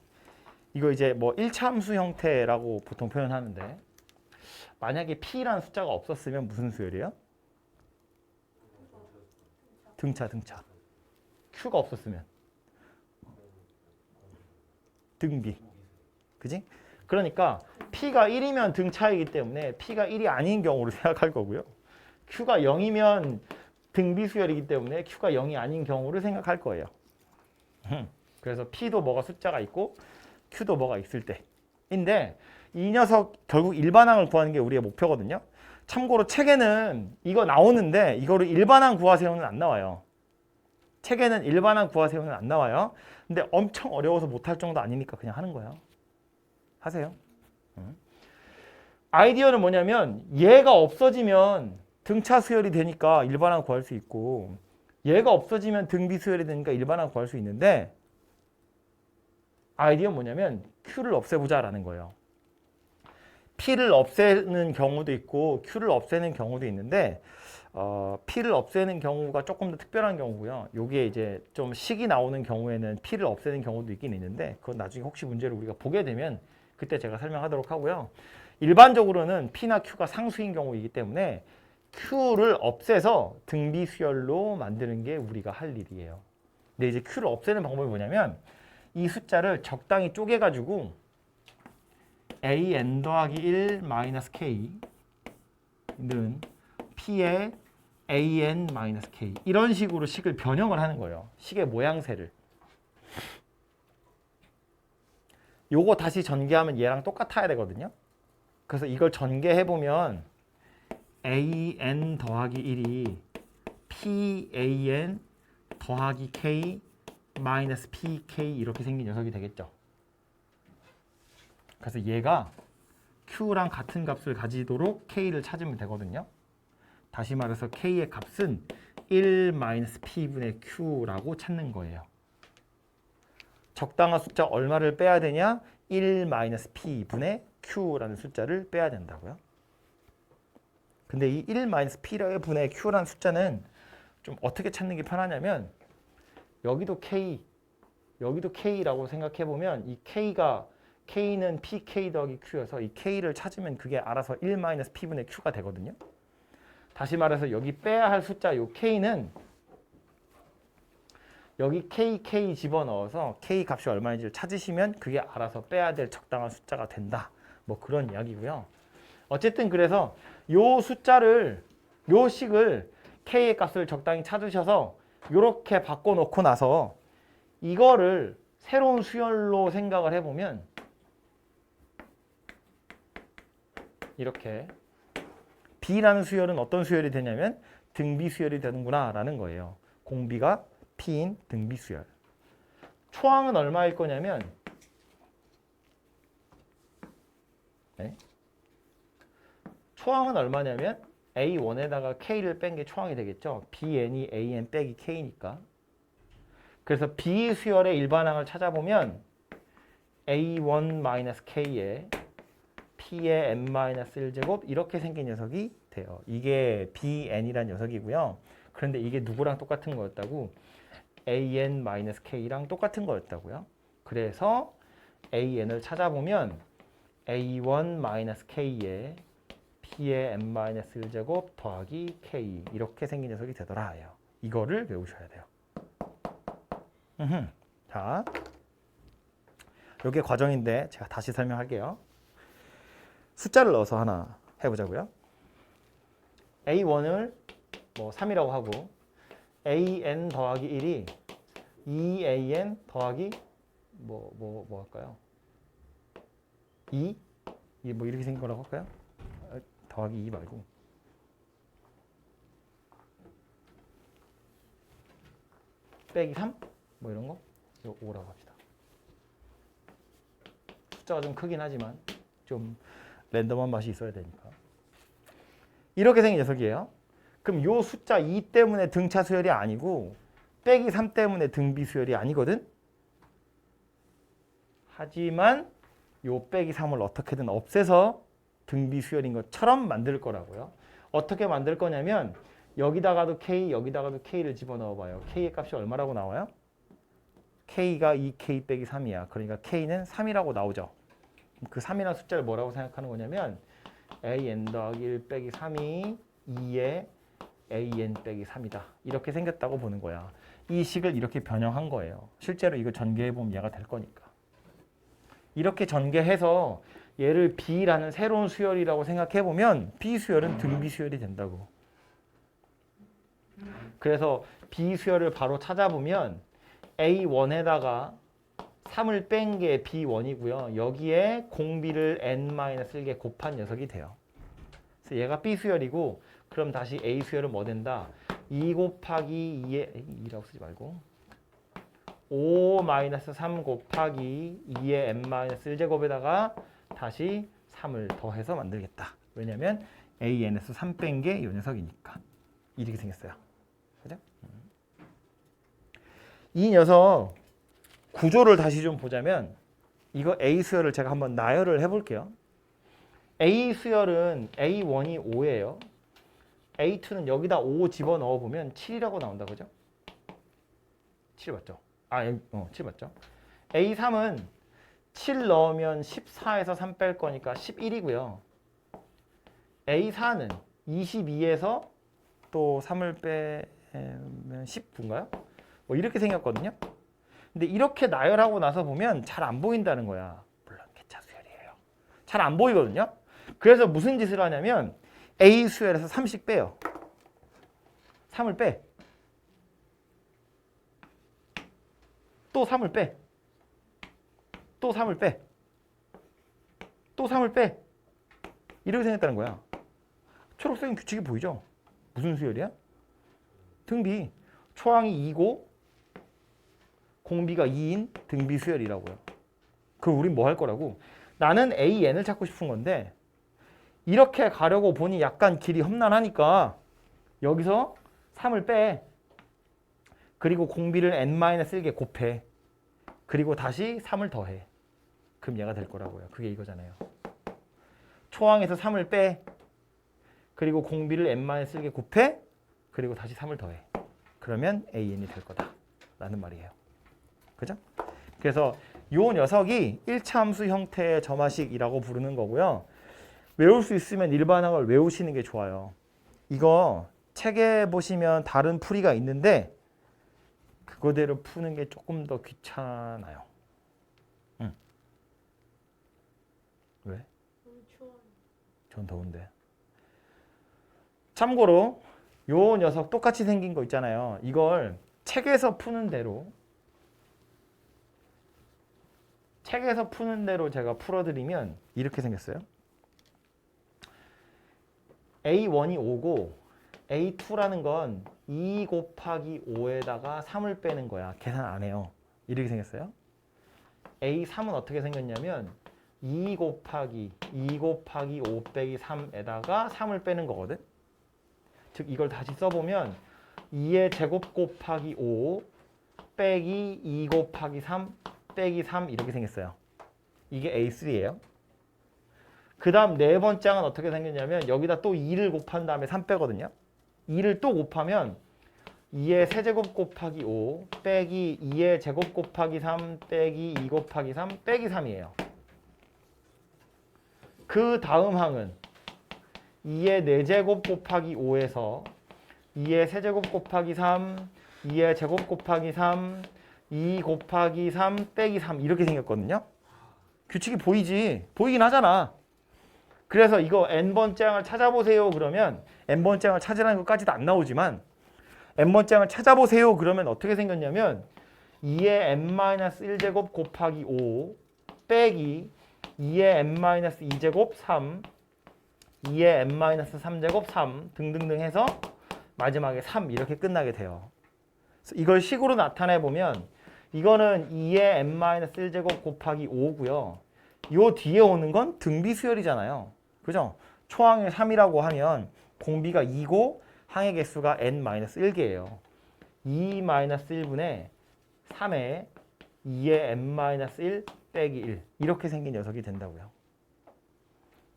이거 이제 뭐 1차 함수 형태라고 보통 표현하는데 만약에 P라는 숫자가 없었으면 무슨 수열이에요? 등차. Q가 없었으면 등비. 그지? 그러니까 P가 1이면 등차이기 때문에 P가 1이 아닌 경우를 생각할 거고요. Q가 0이면 등비 수열이기 때문에 Q가 0이 아닌 경우를 생각할 거예요. 그래서 P도 뭐가 숫자가 있고 Q도 뭐가 있을 때인데 이 녀석 결국 일반항을 구하는 게 우리의 목표거든요. 참고로 책에는 이거 나오는데 이거를 일반항 구하세요는 안 나와요. 책에는 일반항 구하세요는 안 나와요. 근데 엄청 어려워서 못할 정도 아니니까 그냥 하는 거예요. 하세요. 아이디어는 뭐냐면 얘가 없어지면 등차 수열이 되니까 일반항 구할 수 있고 얘가 없어지면 등비 수열이 되니까 일반항 구할 수 있는데 아이디어는 뭐냐면 Q를 없애보자라는 거예요. P를 없애는 경우도 있고 Q를 없애는 경우도 있는데 P를 없애는 경우가 조금 더 특별한 경우고요. 여기에 이제 좀 식이 나오는 경우에는 P를 없애는 경우도 있긴 있는데 그건 나중에 혹시 문제를 우리가 보게 되면 그때 제가 설명하도록 하고요. 일반적으로는 P나 Q가 상수인 경우이기 때문에 Q를 없애서 등비 수열로 만드는 게 우리가 할 일이에요. 근데 이제 Q를 없애는 방법이 뭐냐면 이 숫자를 적당히 쪼개가지고 an 더하기 1 마이너스 k는 p의 an 마이너스 k 이런 식으로 식을 변형을 하는 거예요. 식의 모양새를. 요거 다시 전개하면 얘랑 똑같아야 되거든요. 그래서 이걸 전개해보면 an 더하기 1이 pan 더하기 k 마이너스 pk 이렇게 생긴 녀석이 되겠죠. 그래서 얘가 q랑 같은 값을 가지도록 k를 찾으면 되거든요. 다시 말해서 k의 값은 1 마이너스 p분의 q라고 찾는 거예요. 적당한 숫자 얼마를 빼야 되냐? 1 마이너스 p분의 q라는 숫자를 빼야 된다고요. 근데 이 1 마이너스 p분의 q라는 숫자는 좀 어떻게 찾는 게 편하냐면 여기도 k, 여기도 k라고 생각해 보면 이 k는 pk 더하기 q여서 이 k를 찾으면 그게 알아서 1 마이너스 p분의 q가 되거든요. 다시 말해서 여기 빼야 할 숫자 요 k는 여기 k 집어넣어서 k 값이 얼마인지를 찾으시면 그게 알아서 빼야 될 적당한 숫자가 된다. 뭐 그런 이야기고요. 어쨌든 그래서 요 숫자를 요 식을 k의 값을 적당히 찾으셔서 이렇게 바꿔놓고 나서 이거를 새로운 수열로 생각을 해보면 이렇게 B라는 수열은 어떤 수열이 되냐면 등비 수열이 되는구나 라는 거예요. 공비가 P인 등비 수열. 초항은 얼마일 거냐면 초항은 얼마냐면 A1에다가 K를 뺀 게 초항이 되겠죠. BN이 AN 빼기 K니까. 그래서 B 수열의 일반항을 찾아보면 A1-K에 P의 n-1제곱 이렇게 생긴 녀석이 돼요. 이게 BN이라는 녀석이고요. 그런데 이게 누구랑 똑같은 거였다고? AN-K랑 똑같은 거였다고요. 그래서 AN을 찾아보면 A1-K에 P의 n-1제곱 더하기 K 이렇게 생긴 녀석이 되더라요. 이거를 외우셔야 돼요. 자, 이게 과정인데 제가 다시 설명할게요. 숫자를 넣어서 하나 해보자고요. A1을 뭐 3이라고 하고 AN 더하기 1이 2AN 더하기 뭐 할까요? 2? 이게 뭐 이렇게 생긴 거라고 할까요? 더하기 2 말고 빼기 3? 뭐 이런 거? 이거 5라고 합시다. 숫자가 좀 크긴 하지만 좀 랜덤한 맛이 있어야 되니까. 이렇게 생긴 녀석이에요. 그럼 요 숫자 2 때문에 등차 수열이 아니고 빼기 3 때문에 등비 수열이 아니거든. 하지만 요 빼기 3을 어떻게든 없애서 등비 수열인 것처럼 만들 거라고요. 어떻게 만들 거냐면 여기다가도 K, 여기다가도 K를 집어넣어 봐요. K의 값이 얼마라고 나와요? K가 2K 빼기 3이야. 그러니까 K는 3이라고 나오죠. 그 3이라는 숫자를 뭐라고 생각하는 거냐면 AN 더하기 1 빼기 3이 2의 AN 빼기 3이다. 이렇게 생겼다고 보는 거야. 이 식을 이렇게 변형한 거예요. 실제로 이거 전개해보면 얘가 될 거니까. 이렇게 전개해서 얘를 B라는 새로운 수열이라고 생각해보면 B 수열은 등비 수열이 된다고. 그래서 B 수열을 바로 찾아보면 A1에다가 3을 뺀 게 B1이고요. 여기에 공비를 n-1개 곱한 녀석이 돼요. 그래서 얘가 B 수열이고 그럼 다시 A 수열은 뭐 된다? 2 곱하기 2의 2라고 쓰지 말고 5-3 곱하기 2의 n-1제곱에다가 다시 3을 더해서 만들겠다. 왜냐면 an에서 3 뺀 게 이 녀석이니까. 이렇게 생겼어요. 그죠? 이 녀석 구조를 다시 좀 보자면 이거 A 수열을 제가 한번 나열을 해볼게요. A 수열은 A1이 5예요. A2는 여기다 5 집어넣어 보면 7이라고 나온다. 그죠? 7 맞죠? 7 맞죠? A3은 7 넣으면 14에서 3 뺄 거니까 11이고요. A4는 22에서 또 3을 빼면 19인가요? 뭐 이렇게 생겼거든요. 근데 이렇게 나열하고 나서 보면 잘 안 보인다는 거야. 물론 개차 수열이에요. 잘 안 보이거든요. 그래서 무슨 짓을 하냐면 A 수열에서 3씩 빼요. 3을 빼. 또 3을 빼. 또 3을 빼. 또 3을 빼. 이렇게 생겼다는 거야. 초록색은 규칙이 보이죠? 무슨 수열이야? 등비. 초항이 2고 공비가 2인 등비 수열이라고요. 그럼 우린 뭐 할 거라고? 나는 AN을 찾고 싶은 건데 이렇게 가려고 보니 약간 길이 험난하니까 여기서 3을 빼. 그리고 공비를 n-1개 곱해. 그리고 다시 3을 더해. 그럼 얘가 될 거라고요. 그게 이거잖아요. 초항에서 3을 빼. 그리고 공비를 n-1개 곱해. 그리고 다시 3을 더해. 그러면 AN이 될 거다. 라는 말이에요. 그죠? 그래서 요 녀석이 1차 함수 형태의 점화식이라고 부르는 거고요. 외울 수 있으면 일반항을 외우시는 게 좋아요. 이거 책에 보시면 다른 풀이가 있는데 그거대로 푸는 게 조금 더 귀찮아요. 응. 왜? 너무 추워요. 전 더운데. 참고로 요 녀석 똑같이 생긴 거 있잖아요. 이걸 책에서 푸는 대로 제가 풀어드리면 이렇게 생겼어요. A1이 5고 A2라는 건 2 곱하기 5에다가 3을 빼는 거야. 계산 안 해요. 이렇게 생겼어요. A3은 어떻게 생겼냐면 2 곱하기 5 빼기 3에다가 3을 빼는 거거든. 즉 이걸 다시 써보면 2의 제곱 곱하기 5 빼기 2 곱하기 3 빼기 3 이렇게 생겼어요. 이게 A3예요. 그 다음 네 번째 항은 어떻게 생겼냐면 여기다 또 2를 곱한 다음에 3 빼거든요. 2를 또 곱하면 2의 세제곱 곱하기 5 빼기 2의 제곱 곱하기 3 빼기 2 곱하기 3 빼기 3이에요. 그 다음 항은 2의 4제곱 곱하기 5에서 2의 세제곱 곱하기 3 2의 제곱 곱하기 3 2 곱하기 3 빼기 3 이렇게 생겼거든요. 규칙이 보이지? 보이긴 하잖아. 그래서 이거 n번째 항을 찾아보세요 그러면 n번째 항을 찾으라는 것까지도 안 나오지만 n번째 항을 찾아보세요 그러면 어떻게 생겼냐면 2의 n-1제곱 곱하기 5 빼기 2의 n-2제곱 3 2의 n-3제곱 3 등등등 해서 마지막에 3 이렇게 끝나게 돼요. 이걸 식으로 나타내보면 이거는 2의 n-1제곱 곱하기 5고요. 요 뒤에 오는 건 등비 수열이잖아요. 그죠? 초항이 3이라고 하면 공비가 2고 항의 개수가 n-1개예요. 2-1분의 3에 2의 n-1 빼기 1 이렇게 생긴 녀석이 된다고요.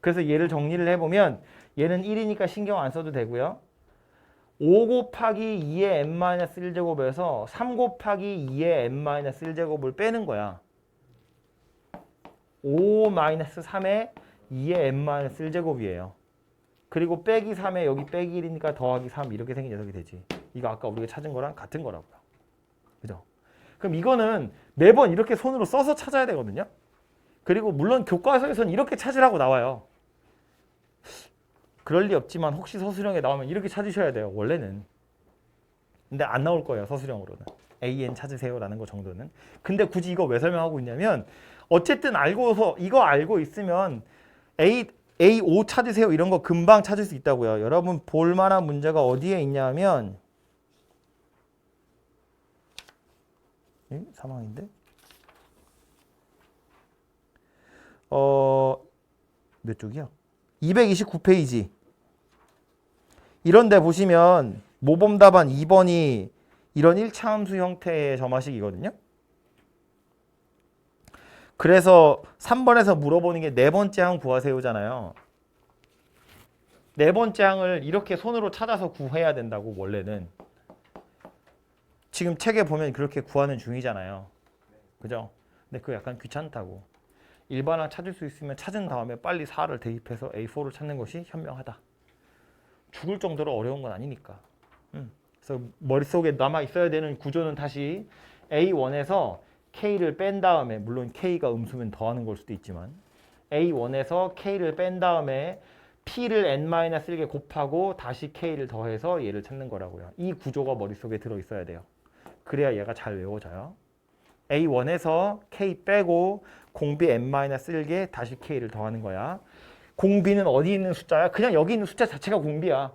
그래서 얘를 정리를 해보면 얘는 1이니까 신경 안 써도 되고요. 5 곱하기 2의 n-1제곱에서 3 곱하기 2의 n-1제곱을 빼는 거야. 5-3에 2의 n-1제곱이에요. 그리고 빼기 3에 여기 빼기 1이니까 더하기 3 이렇게 생긴 녀석이 되지. 이거 아까 우리가 찾은 거랑 같은 거라고요. 그죠? 그럼 이거는 매번 이렇게 손으로 써서 찾아야 되거든요. 그리고 물론 교과서에서는 이렇게 찾으라고 나와요. 그럴 리 없지만 혹시 서술형에 나오면 이렇게 찾으셔야 돼요. 원래는. 근데 안 나올 거예요. 서술형으로는. AN 찾으세요라는 거 정도는. 근데 굳이 이거 왜 설명하고 있냐면 어쨌든 이거 알고 있으면 A5 찾으세요 이런 거 금방 찾을 수 있다고요. 여러분 볼 만한 문제가 어디에 있냐면 사망인데? 몇 쪽이야? 229페이지. 이런데 보시면 모범 답안 2번이 이런 1차 함수 형태의 점화식이거든요. 그래서 3번에서 물어보는 게 네 번째 항 구하세요잖아요. 네 번째 항을 이렇게 손으로 찾아서 구해야 된다고 원래는. 지금 책에 보면 그렇게 구하는 중이잖아요. 그죠? 근데 그거 약간 귀찮다고. 일반항 찾을 수 있으면 찾은 다음에 빨리 4를 대입해서 A4를 찾는 것이 현명하다. 죽을 정도로 어려운 건 아니니까. 그래서 머릿속에 남아 있어야 되는 구조는 다시 A1에서 K를 뺀 다음에, 물론 K가 음수면 더하는 걸 수도 있지만 A1에서 K를 뺀 다음에 P를 N-1개 곱하고 다시 K를 더해서 얘를 찾는 거라고요. 이 구조가 머릿속에 들어 있어야 돼요. 그래야 얘가 잘 외워져요. A1에서 K 빼고 공비 N-1개 다시 K를 더하는 거야. 공비는 어디 있는 숫자야? 그냥 여기 있는 숫자 자체가 공비야.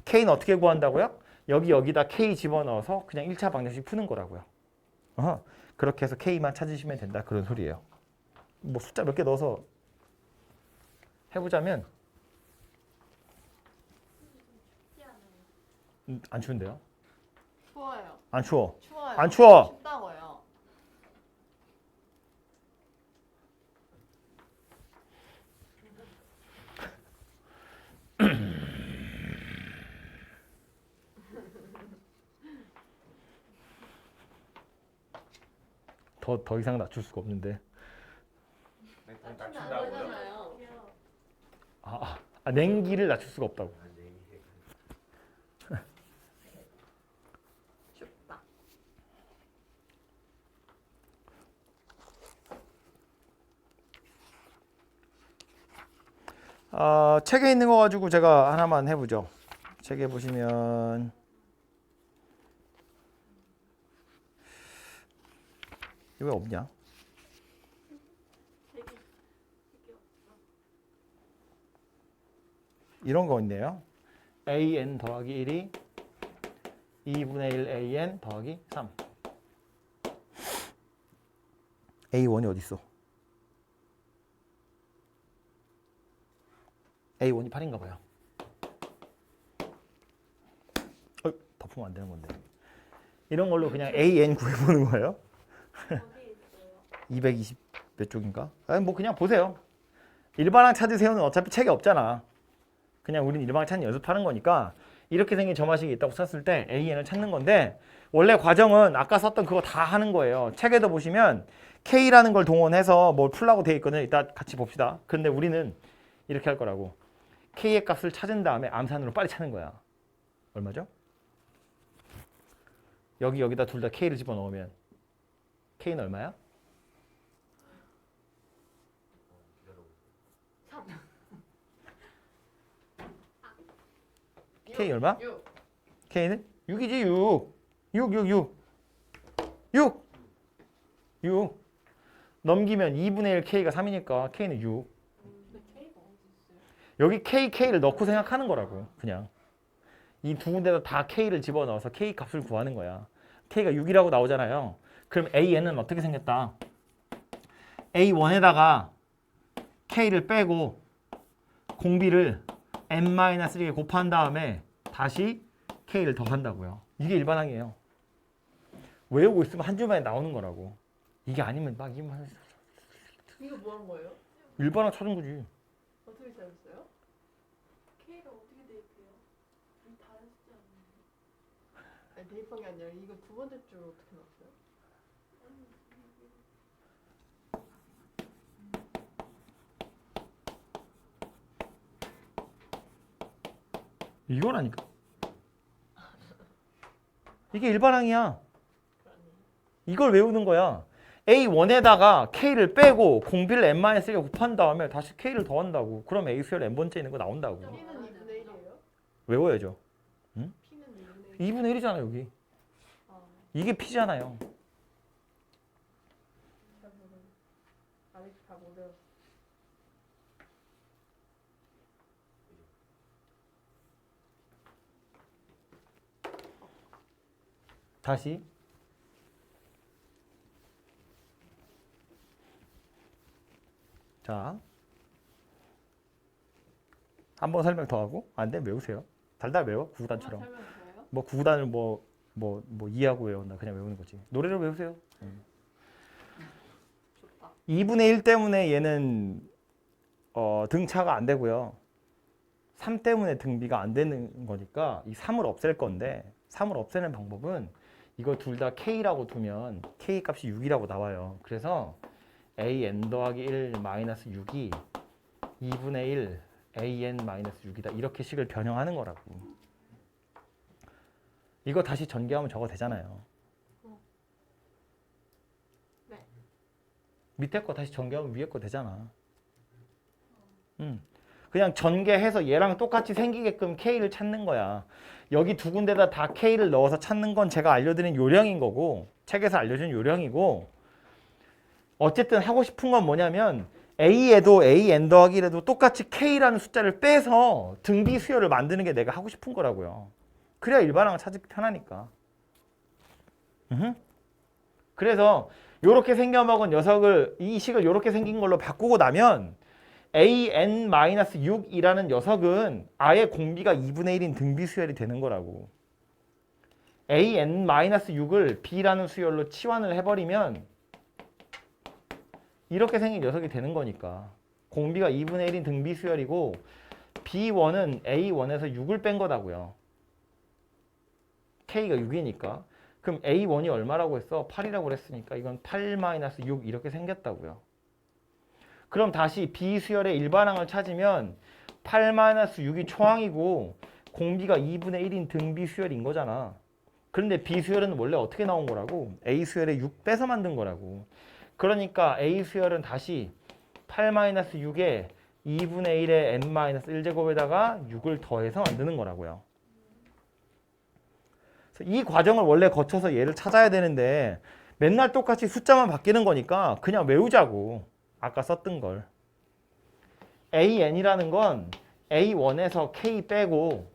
K는 어떻게 구한다고요? 여기다 K 집어넣어서 그냥 1차 방정식 푸는 거라고요. 그렇게 해서 K만 찾으시면 된다. 그런 소리예요. 뭐 숫자 몇 개 넣어서 해보자면 안 추운데요? 추워요. 안 추워. 추워요. 안 추워. 춥다고요. 더 이상 낮출 수가 없는데. 낮춘다고요? 그러잖아요. 냉기를 낮출 수가 없다고. 춥다. 책에 있는 거 가지고 제가 하나만 해보죠. 책에 보시면 이거 왜 없냐? 이런 거 있네요. an 더하기 1이 2분의 1 an 더하기 3. a1이 어디 있어? a1이 8인가 봐요. 덮으면 안 되는 건데. 이런 걸로 그냥 an 구해보는 거예요. 어디에 있어요? 220 몇 쪽인가? 뭐 그냥 보세요. 일반항 찾으세요는 어차피 책에 없잖아. 그냥 우린 일반항 찾는 연습하는 거니까 이렇게 생긴 점화식이 있다고 썼을 때 AN을 찾는 건데 원래 과정은 아까 썼던 그거 다 하는 거예요. 책에도 보시면 K라는 걸 동원해서 뭘 풀라고 되어 있거든요. 이따 같이 봅시다. 근데 우리는 이렇게 할 거라고. K의 값을 찾은 다음에 암산으로 빨리 찾는 거야. 얼마죠? 여기다 둘 다 K를 집어넣으면 K는 얼마야? 3. K 얼마? 6. K는 6이지 6. 6. 넘기면 2분의 1 K가 3이니까 K는 6. 근데 K가 어디 있어요? 여기 K를 넣고 생각하는 거라고. 그냥. 이 두 군데다 다 K를 집어넣어서 K 값을 구하는 거야. K가 6이라고 나오잖아요. 그럼 AN은 어떻게 생겼다? A1에다가 K를 빼고 공비를 n-1개 곱한 다음에 다시 K를 더한다고요. 이게 일반항이에요. 외우고 있으면 한 줄만에 나오는 거라고. 이게 아니면 막 이거 뭐 한 거예요? 일반항 찾은 거지. 어떻게 찾았어요? K를 어떻게 대입해요? 우리 다 했지 않나요? 아니 대입한 게 아니라 이거 두 번째 줄 어떻게 넣었어요? 이거라니까. 이게 일반항이야. 이걸 외우는 거야. A1에다가 K를 빼고 공비를 n-1개 곱한 다음에 다시 K를 더한다고. 그럼 A 수열 n번째 있는 거 나온다고. P는 2분의 1이에요? 외워야죠. P는 2분의 1. 2분의 1이잖아 여기. 아, 이게 P잖아요. 잘 모르겠어. 아직 다 못 외웠어. 다시 자, 한 번 설명 더 하고 안 되면 외우세요. 달달 외워 구구단처럼. 설명 돼요? 뭐 구구단을 뭐 이해하고 외운다. 그냥 외우는 거지. 노래를 외우세요. 좋다. 2분의 1 때문에 얘는 등차가 안 되고요. 3 때문에 등비가 안 되는 거니까 이 3을 없앨 건데 3을 없애는 방법은 이거 둘 다 k라고 두면 k 값이 6이라고 나와요. 그래서 an 더하기 1 마이너스 6이 2분의 1 an 마이너스 6이다. 이렇게 식을 변형하는 거라고. 이거 다시 전개하면 저거 되잖아요. 네. 밑에 거 다시 전개하면 위에 거 되잖아. 그냥 전개해서 얘랑 똑같이 생기게끔 k를 찾는 거야. 여기 두 군데다 다 k를 넣어서 찾는 건 제가 알려드린 요령인 거고 책에서 알려준 요령이고 어쨌든 하고 싶은 건 뭐냐면 a에도 an 더하기 1에도 똑같이 k라는 숫자를 빼서 등비 수열을 만드는 게 내가 하고 싶은 거라고요. 그래야 일반항을 찾기 편하니까. 그래서 이렇게 생겨먹은 녀석을 이 식을 이렇게 생긴 걸로 바꾸고 나면 an-6이라는 녀석은 아예 공비가 2분의 1인 등비 수열이 되는 거라고. an-6을 b라는 수열로 치환을 해버리면 이렇게 생긴 녀석이 되는 거니까. 공비가 2분의 1인 등비 수열이고 b1은 a1에서 6을 뺀 거다고요. k가 6이니까. 그럼 a1이 얼마라고 했어? 8이라고 그랬으니까 이건 8-6 이렇게 생겼다고요. 그럼 다시 B수열의 일반항을 찾으면 8-6이 초항이고 공비가 2분의 1인 등비수열인 거잖아. 그런데 B수열은 원래 어떻게 나온 거라고? A수열에 6 빼서 만든 거라고. 그러니까 A수열은 다시 8-6에 2분의 1의 n-1제곱에다가 6을 더해서 만드는 거라고요. 이 과정을 원래 거쳐서 얘를 찾아야 되는데 맨날 똑같이 숫자만 바뀌는 거니까 그냥 외우자고. 아까 썼던 걸. an이라는 건 a1에서 k 빼고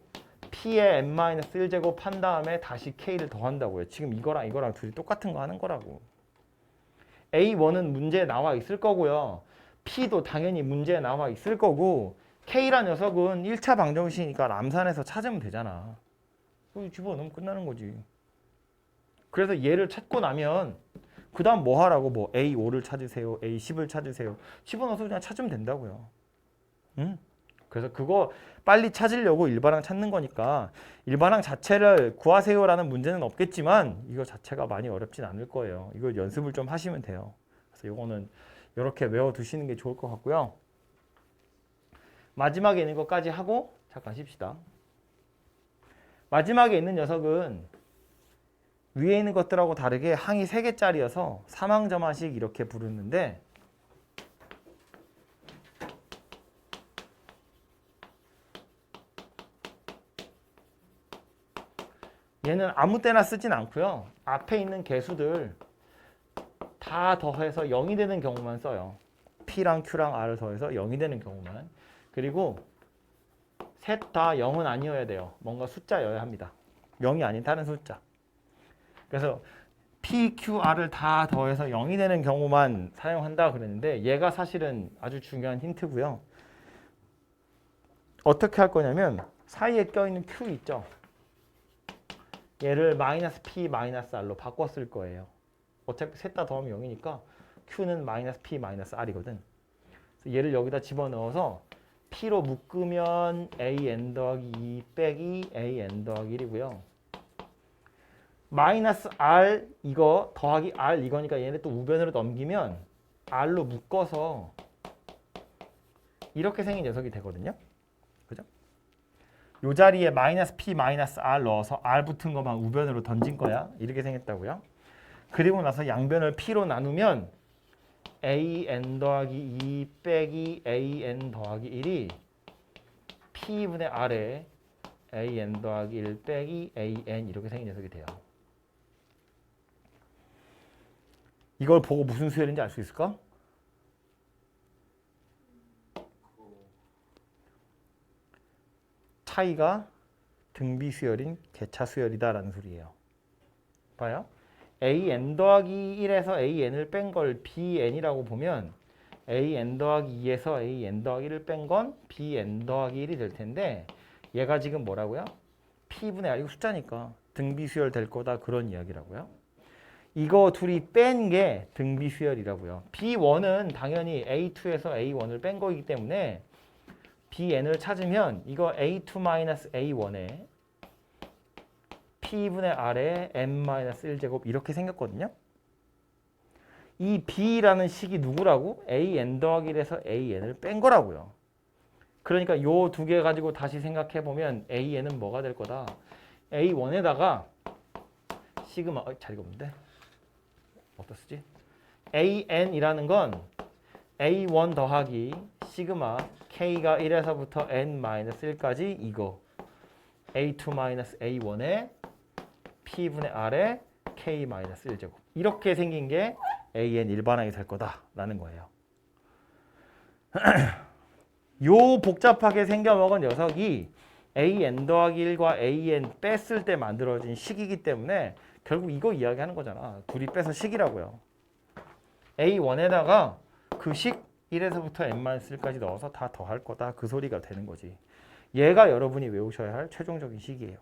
p의 n-1제곱 한 다음에 다시 k를 더한다고요. 지금 이거랑 이거랑 둘이 똑같은 거 하는 거라고. a1은 문제에 나와 있을 거고요. p도 당연히 문제에 나와 있을 거고 k란 녀석은 1차 방정식이니까 남산에서 찾으면 되잖아. 집어넣으면 끝나는 거지. 그래서 얘를 찾고 나면 그 다음 뭐 하라고? 뭐 A5를 찾으세요. A10을 찾으세요. 집어넣어서 그냥 찾으면 된다고요. 그래서 그거 빨리 찾으려고 일반항 찾는 거니까 일반항 자체를 구하세요라는 문제는 없겠지만 이거 자체가 많이 어렵진 않을 거예요. 이거 연습을 좀 하시면 돼요. 그래서 이거는 이렇게 외워두시는 게 좋을 것 같고요. 마지막에 있는 것까지 하고 잠깐 쉽시다. 마지막에 있는 녀석은 위에 있는 것들하고 다르게 항이 3개짜리여서 사망점화식 이렇게 부르는데 얘는 아무 때나 쓰진 않고요. 앞에 있는 개수들 다 더해서 0이 되는 경우만 써요. P랑 Q랑 R을 더해서 0이 되는 경우만. 그리고 셋 다 0은 아니어야 돼요. 뭔가 숫자여야 합니다. 0이 아닌 다른 숫자. 그래서 P, Q, R을 다 더해서 0이 되는 경우만 사용한다 그랬는데 얘가 사실은 아주 중요한 힌트고요. 어떻게 할 거냐면 사이에 껴있는 Q 있죠. 얘를 마이너스 P, 마이너스 R로 바꿔 쓸 거예요. 어차피 셋 다 더하면 0이니까 Q는 마이너스 P, 마이너스 R이거든. 그래서 얘를 여기다 집어넣어서 P로 묶으면 AN 더하기 2 빼기 AN 더하기 1이고요. 마이너스 R 이거 더하기 R 이거니까 얘네 또 우변으로 넘기면 R로 묶어서 이렇게 생긴 녀석이 되거든요. 그죠? 요 자리에 마이너스 P 마이너스 R 넣어서 R 붙은 것만 우변으로 던진 거야. 이렇게 생겼다고요. 그리고 나서 양변을 P로 나누면 AN 더하기 2 빼기 AN 더하기 1이 P분의 R에 AN 더하기 1 빼기 AN 이렇게 생긴 녀석이 돼요. 이걸 보고 무슨 수열인지 알 수 있을까? 차이가 등비 수열인 개차 수열이다라는 소리예요. 봐요. AN 더하기 1에서 AN을 뺀 걸 BN이라고 보면 an 더하기 2에서 an 더하기 1을 뺀 건 bn 더하기 1이 될 텐데 얘가 지금 뭐라고요? p분의 r, 이거 숫자니까 등비 수열 될 거다 그런 이야기라고요. 이거 둘이 뺀 게 등비 수열이라고요. b1은 당연히 a2에서 a1을 뺀 거이기 때문에 bn을 찾으면 이거 a2-a1에 p분의 r에 n-1제곱 이렇게 생겼거든요. 이 b라는 식이 누구라고? an 더하기 1에서 an을 뺀 거라고요. 그러니까 요 두 개 가지고 다시 생각해 보면 an은 뭐가 될 거다? a1에다가 시그마 자리가 없는데 어디다 쓰지? an이라는 건 a1 더하기 시그마 k가 1에서부터 n-1까지 이거 a2-a1에 p분의 r에 k-1제곱 이렇게 생긴 게 an 일반항이 될 거다라는 거예요. 요 복잡하게 생겨먹은 녀석이 an 더하기 1과 an 뺐을 때 만들어진 식이기 때문에 결국 이거 이야기하는 거잖아. 둘이 빼서 식이라고요. a1에다가 그 식 1에서부터 n-1까지 넣어서 다 더할 거다. 그 소리가 되는 거지. 얘가 여러분이 외우셔야 할 최종적인 식이에요.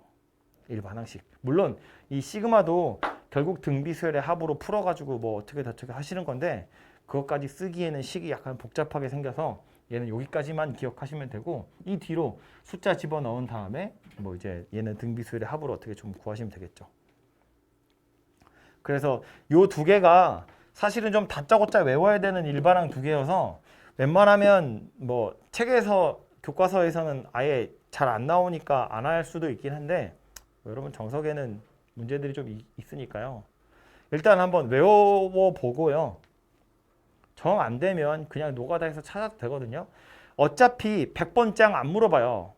일반항식. 물론 이 시그마도 결국 등비수열의 합으로 풀어가지고 뭐 어떻게 하시는 건데 그것까지 쓰기에는 식이 약간 복잡하게 생겨서 얘는 여기까지만 기억하시면 되고 이 뒤로 숫자 집어넣은 다음에 뭐 이제 얘는 등비수열의 합으로 어떻게 좀 구하시면 되겠죠. 그래서 요 두 개가 사실은 좀 다짜고짜 외워야 되는 일반항 두 개여서 웬만하면 뭐 책에서 교과서에서는 아예 잘 안 나오니까 안 할 수도 있긴 한데 여러분 정석에는 문제들이 좀 있으니까요. 일단 한번 외워보고요. 정 안 되면 그냥 노가다해서 찾아도 되거든요. 어차피 100번 짱 안 물어봐요.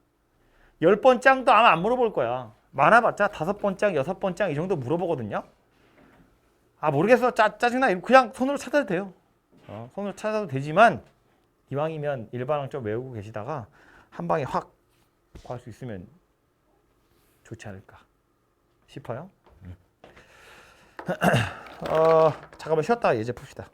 10번 짱도 아마 안 물어볼 거야. 많아봤자 5번 짱, 6번 짱 이 정도 물어보거든요. 아 모르겠어. 짜증나. 그냥 손으로 찾아도 돼요. 손으로 찾아도 되지만 이왕이면 일반항 좀 외우고 계시다가 한 방에 확 구할 수 있으면 좋지 않을까 싶어요. 잠깐만 쉬었다가 예제 풉시다.